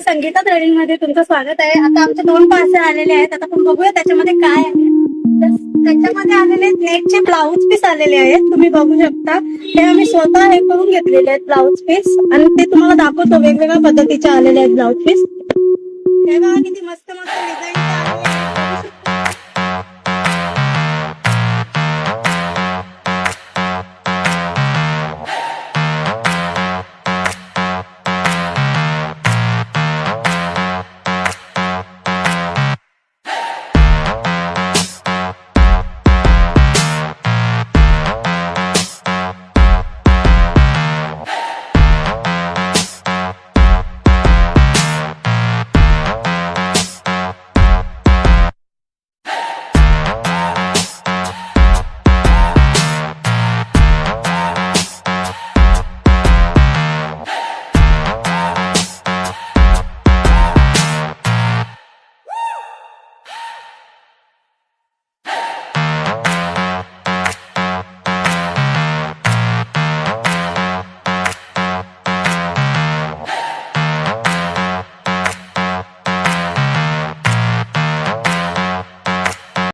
Sangeeta trading मध्ये तुमचं स्वागत आहे. आता आमचे 2 पार्सल आलेले आहेत. आता आपण बघूया त्याच्यामध्ये काय आहे. तर त्याच्यामध्ये आलेले नेटचे ब्लाऊज पीस आलेले आहेत. तुम्ही बघू शकता हे आम्ही स्वतः हे करून घेतलेले आहेत ब्लाऊज पीस आणि ते तुम्हाला दाखवतो. वेगवेगळ्या पद्धतीचे आलेले आहेत ब्लाऊज पीस. हे बघा किती मस्त मस्त डिझाईन